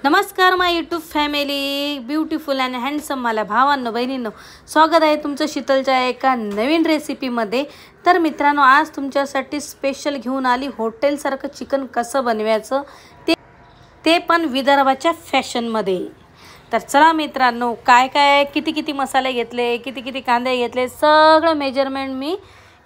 नमस्कार my YouTube family, beautiful and handsome मला भावांनो बहिणींनो, स्वागत आहे तुमचं शीतलच्या एका नवीन रेसिपीमध्ये। तर मित्रांनो, आज तुमच्यासाठी स्पेशल घेऊन आली हॉटेलसारखं चिकन कसं बनवायचं ते पण विदर्भाच्या फॅशनमध्ये। तर चला मित्रांनो, काय काय किती मसाले घेतले, किती कांदे घेतले, सगळं मेजरमेंट मी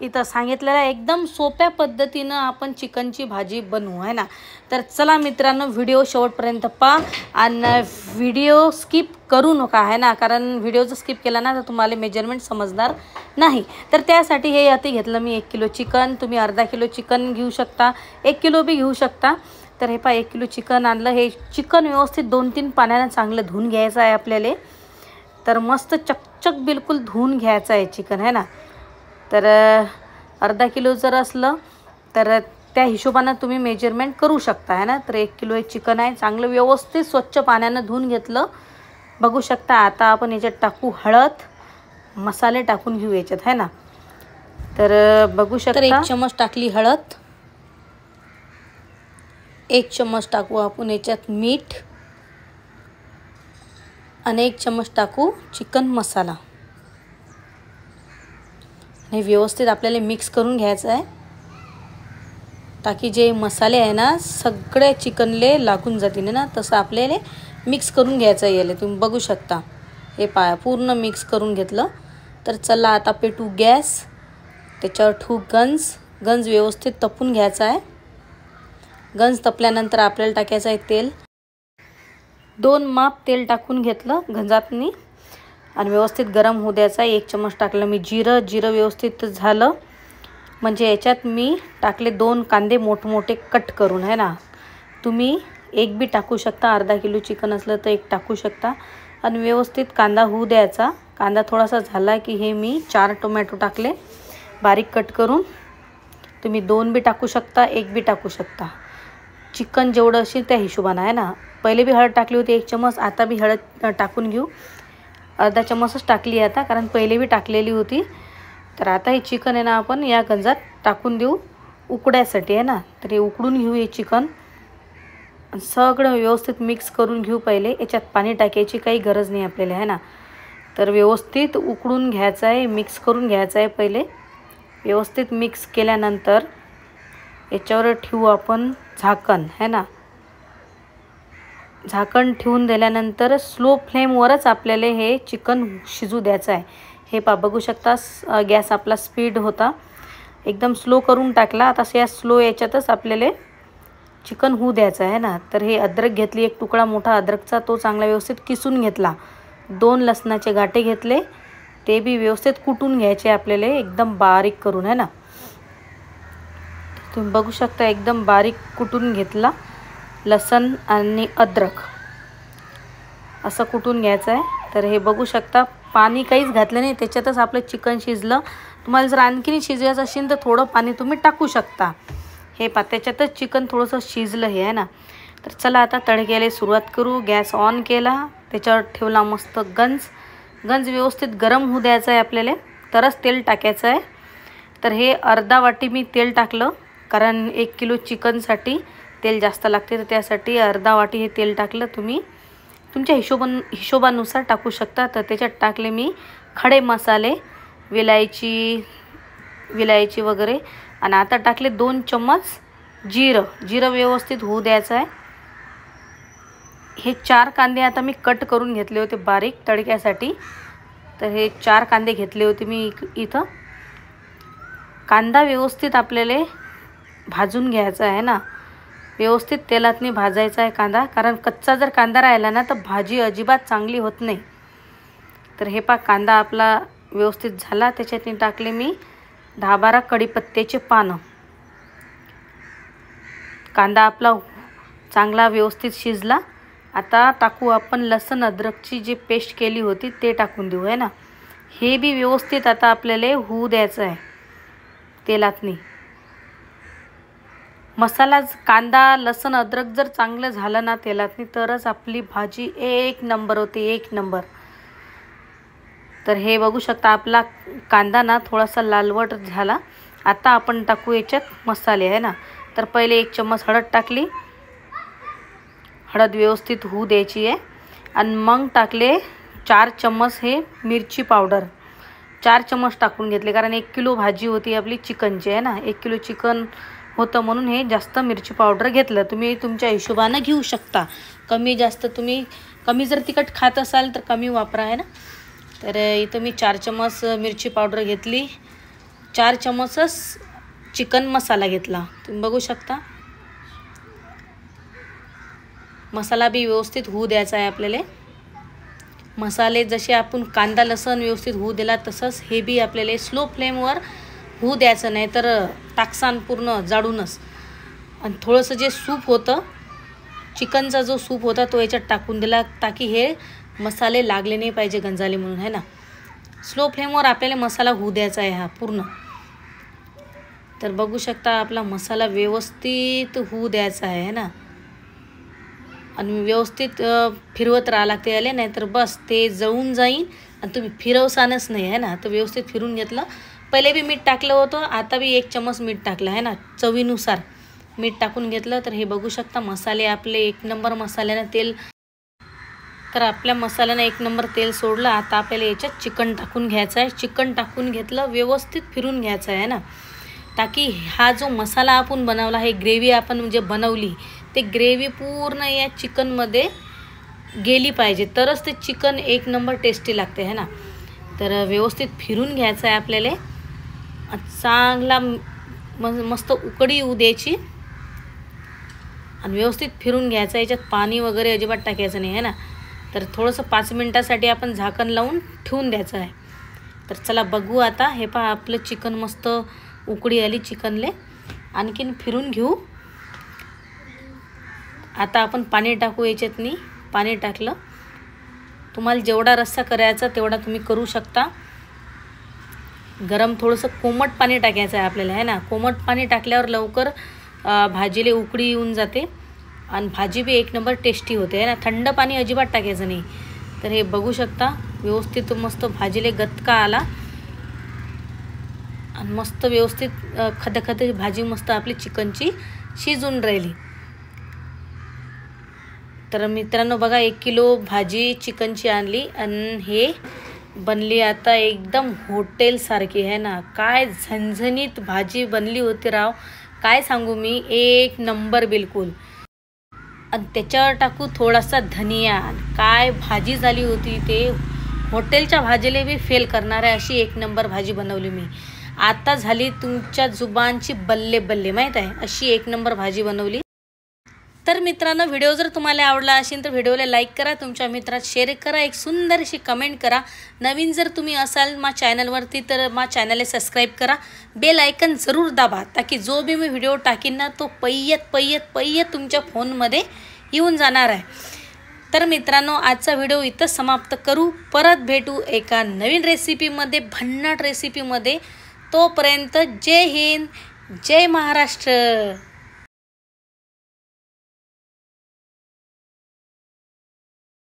इथं सांगितलेलं आहे। एकदम सोप्या पद्धतीनं आपण चिकनची भाजी बनवू आहे ना। तर चला मित्रांनो, व्हिडिओ शेवटपर्यंत पहा आणि व्हिडिओ स्किप करू नका आहे ना, कारण व्हिडिओ जर स्किप केला ना तर तुम्हाला मेजरमेंट समजणार नाही। तर त्यासाठी हे आता घेतलं मी 1 किलो चिकन, तुम्ही अर्धा किलो चिकन घेऊ शकता, 1 किलो बी घेऊ शकता। तर हे पहा 1 किलो चिकन आणलं। हे चिकन व्यवस्थित 2-3 पाण्यानं चांगलं धुवून घ्यायचं आहे आपल्याला। तर मस्त चकचक बिलकुल धुवून घ्यायचं आहे चिकन आहे ना। तर अर्धा किलो जर असलं तर त्या हिशोबाने तुम्ही मेजरमेंट करू शकता है ना। तर 1 किलो हे चिकन आहे, चांगलं व्यवस्थित स्वच्छ पाण्यानं धुवून घेतलं, बघू शकता। आता आपण याच्यात टाकू हळद, मसाले टाकून घेऊ याच्यात है ना। तर बघू शकता 1 चम्मच टाकली हळद, 1 चम्मच टाकू आपण याच्यात मीठ आणि 1 चम्मच टाकू चिकन मसाला। हे व्यवस्थित आपल्याला मिक्स करून घ्यायचं आहे, ताकी जे मसाले आहे ना सगळे चिकनले लागून जातील ना, तसं आपल्याला मिक्स करून घ्यायचं आहे। याला तुम्ही बघू शकता, हे पाया पूर्ण मिक्स करून घेतलं। तर चला आता पेटू गॅस, त्याच्यावर ठेवू गंज व्यवस्थित तपून घ्यायचा आहे। गंज तपल्यानंतर आपल्याला टाकायचं आहे तेल। 2 माप तेल टाकून घेतलं गंजातनी आणि व्यवस्थित गरम होऊ द्यायचा। 1 चम्मच टाकलं मी जिरं व्यवस्थित झालं म्हणजे याच्यात मी टाकले 2 कांदे मोठमोठे कट करून है ना। तुम्ही एक बी टाकू शकता, अर्धा किलो चिकन असलं तर 1 टाकू शकता आणि व्यवस्थित कांदा होऊ द्यायचा। कांदा थोडासा झाला की हे मी 4 टोमॅटो टाकले बारीक कट करून। तुम्ही 2 बी टाकू शकता, 1 बी टाकू शकता, चिकन जेवढं असेल त्या हिशोबाने आहे ना। पहिले बी हळद टाकली होती 1 चम्मच, आता बी हळद टाकून घेऊ। अर्धा चम्मचच टाकली आता, कारण पहिले बी टाकलेली होती। तर आता हे चिकन आहे ना आपण या गंजात टाकून देऊ उकडायसाठी आहे ना। तर हे उकडून घेऊ हे चिकन, सगळं व्यवस्थित मिक्स करून घेऊ। पहिले याच्यात पाणी टाकायची काही गरज नाही आपल्याला आहे ना। तर व्यवस्थित उकडून घ्यायचं आहे, मिक्स करून घ्यायचं आहे। पहिले व्यवस्थित मिक्स केल्यानंतर याच्यावर ठेवू आपण झाकण है ना। झाकण ठेवून दिल्यानंतर स्लो फ्लेमवरच आपल्याला हे चिकन शिजू द्यायचं आहे। हे पा बघू शकता, गॅस आपला स्पीड होता, एकदम स्लो करून टाकला। आता या स्लो याच्यातच आपल्याला चिकन होऊ द्यायचं आहे ना। तर हे अद्रक घेतली, 1 तुकडा मोठा अद्रकचा, तो चांगला व्यवस्थित किसून घेतला। 2 लसणाचे गाठे घेतले, ते बी व्यवस्थित कुटून घ्यायचे आपल्याला एकदम बारीक करून है ना। तुम्ही बघू शकता एकदम बारीक कुटून घेतला लसण आणि अद्रक, असं कुटून घ्यायचं आहे। तर हे बघू शकता, पाणी काहीच घातलं नाही, त्याच्यातच आपलं चिकन शिजलं। तुम्हाला जर आणखीन शिजवायचं असेल तर थोडं पाणी तुम्ही टाकू शकता। हे पा त्याच्यातच चिकन थोडंसं शिजलं हे आहे ना। तर चला आता तडक्याला सुरुवात करू। गॅस ऑन केला, त्याच्यावर ठेवला मस्त गंज व्यवस्थित गरम होऊ द्यायचं आहे आपल्याला, तरच तेल टाकायचं आहे। तर हे अर्धा वाटी मी तेल टाकलं, कारण 1 किलो चिकनसाठी तेल जास्त लागते, तर त्यासाठी अर्धा वाटी हे तेल टाकलं। तुम्ही तुमच्या हिशोबानुसार टाकू शकता। तर त्याच्यात टाकले मी खडे मसाले, विलायची वगैरे, आणि आता टाकले 2 चम्मच जिरं व्यवस्थित होऊ द्यायचं आहे। हे 4 कांदे आता मी कट करून घेतले होते बारीक तडक्यासाठी। तर हे 4 कांदे घेतले होते मी इथं। कांदा व्यवस्थित आपल्याला भाजून घ्यायचा आहे ना, व्यवस्थित तेलातनी भाजायचा आहे कांदा, कारण कच्चा जर कांदा राहिला ना तर भाजी अजिबात चांगली होत नाही। तर हे पा कांदा आपला व्यवस्थित झाला, त्याच्यातनी टाकले मी 10-12 कढीपत्त्याचे पानं। कांदा आपला चांगला व्यवस्थित शिजला। आता टाकू आपण लसण अद्रकची जी पेस्ट केली होती ते टाकून देऊ है ना। हे बी व्यवस्थित आता आपल्याला होऊ द्यायचं आहे तेलातनी। मसाला कांदा लसण अद्रक जर चांगलं झालं ना तेलातनी, तरच आपली भाजी 1 नंबर होते, 1 नंबर। तर हे बघू शकता आपला कांदा ना थोडासा लालवट झाला। आता आपण टाकू याच्यात मसाले आहे ना। तर पहिले 1 चम्मच हळद टाकली, हळद व्यवस्थित होऊ द्यायची आहे आणि मग टाकले 4 चम्मच हे मिरची पावडर 4 चम्मच टाकून घेतले, कारण 1 किलो भाजी होती आपली चिकनची आहे ना, 1 किलो चिकन होतं म्हणून हे जास्त मिरची पावडर घेतलं. तुम्ही तुमच्या हिशोबानं घेऊ शकता, कमी जास्त तुम्ही कमी जर तिखट खात असाल तर कमी वापरा आहे ना. तर इथं मी 4 चम्मच मिरची पावडर घेतली, 4 चम्मचच चिकन मसाला घेतला. तुम्ही बघू शकता मसाला बी व्यवस्थित होऊ द्यायचा आहे आपल्याला. मसाले जसे आपण कांदा लसूण व्यवस्थित होऊ दिला तसंच हे बी आपल्याला स्लो फ्लेमवर होऊ द्यायचं, नाही तर टाकसान पूर्ण जाडूनच. आणि थोडंसं जे सूप होतं चिकनचा जो सूप होता तो याच्यात टाकून दिला, ताकी हे मसाले लागले नाही पाहिजे गंजाले म्हणून आहे ना. स्लो फ्लेमवर आपल्याला मसाला होऊ द्यायचा आहे हा पूर्ण. तर बघू शकता आपला मसाला व्यवस्थित होऊ द्यायचा आहे ना, आणि व्यवस्थित फिरवत राहा लागते याले, नाही तर बस ते जळून जाईन आणि तुम्ही फिरवसानच नाही आहे ना. तर व्यवस्थित फिरून घेतलं. पहिले बी मीठ टाकलं होतं, आता बी 1 चम्मच मीठ टाकलं आहे ना, चवीनुसार मीठ टाकून घेतलं. तर हे बघू शकता मसाले आपले 1 नंबर मसाल्यानं तेल, तर आपल्या मसाल्यानं 1 नंबर तेल सोडलं. आता आपल्याला याच्यात चिकन टाकून घ्यायचं आहे. चिकन टाकून घेतलं, व्यवस्थित फिरून घ्यायचं आहे ना, ताकी हा जो मसाला आपण बनवला, हे ग्रेव्ही आपण जे बनवली ते ग्रेव्ही पूर्ण या चिकनमध्ये गेली पाहिजे, तरच ते चिकन 1 नंबर टेस्टी लागते आहे ना. तर व्यवस्थित फिरून घ्यायचं आहे आपल्याला. चांगला मस्त उकडी येऊ द्यायची आणि व्यवस्थित फिरून घ्यायचं. याच्यात पाणी वगैरे अजिबात टाकायचं नाही आहे ना. तर थोडंसं 5 मिनटासाठी आपण झाकण लावून ठेवून द्यायचं आहे. तर चला बघू आता. हे पहा आपलं चिकन मस्त उकडी आली चिकनले. आणखीन फिरून घेऊ. आता आपण पाणी टाकू याच्यातनी. पाणी टाकलं, तुम्हाला जेवढा रस्सा करायचा तेवढा तुम्ही करू शकता. गरम थोडंसं कोमट पाणी टाकायचं आहे आपल्याला आहे ना. कोमट पाणी टाकल्यावर लवकर भाजीला उकडी येऊन जाते आणि भाजी बी 1 नंबर टेस्टी होते आहे ना. थंड पाणी अजिबात टाकायचं नाही. तर हे बघू शकता व्यवस्थित मस्त भाजीला गतका आला आणि मस्त व्यवस्थित खदखद भाजी मस्त आपली चिकनची शिजून राहिली. तर मित्रांनो बघा 1 किलो भाजी चिकनची आणली आणि हे बनली आता एकदम हॉटेलसारखी आहे ना. काय झणझणीत भाजी बनली होती राव, काय सांगू मी, 1 नंबर बिलकुल. आणि त्याच्यावर टाकू थोडासा धनिया. काय भाजी झाली होती, ते हॉटेलच्या भाजीला बी फेल करणार आहे अशी 1 नंबर भाजी बनवली मी. आता झाली तुमच्या जुबानची बल्ले बल्ले, माहीत आहे, अशी 1 नंबर भाजी बनवली. तर मित्रांनो व्हिडिओ जर तुम्हाला आवडला असेल तर व्हिडिओला लाईक करा, तुमच्या मित्रात शेअर करा, एक सुंदरशी कमेंट करा. नवीन जर तुम्ही असाल मा चॅनलवरती तर मा चॅनलला सबस्क्राईब करा, बेल आयकन जरूर दाबा, ताकी जो बी मी व्हिडिओ टाकीन ना तो पय्यत तुमच्या फोनमध्ये येऊन जाणार आहे. तर मित्रांनो आजचा व्हिडिओ इथंच समाप्त करू. परत भेटू एका नवीन रेसिपीमध्ये, भन्नाट रेसिपीमध्ये. तोपर्यंत जय हिंद, जय महाराष्ट्र.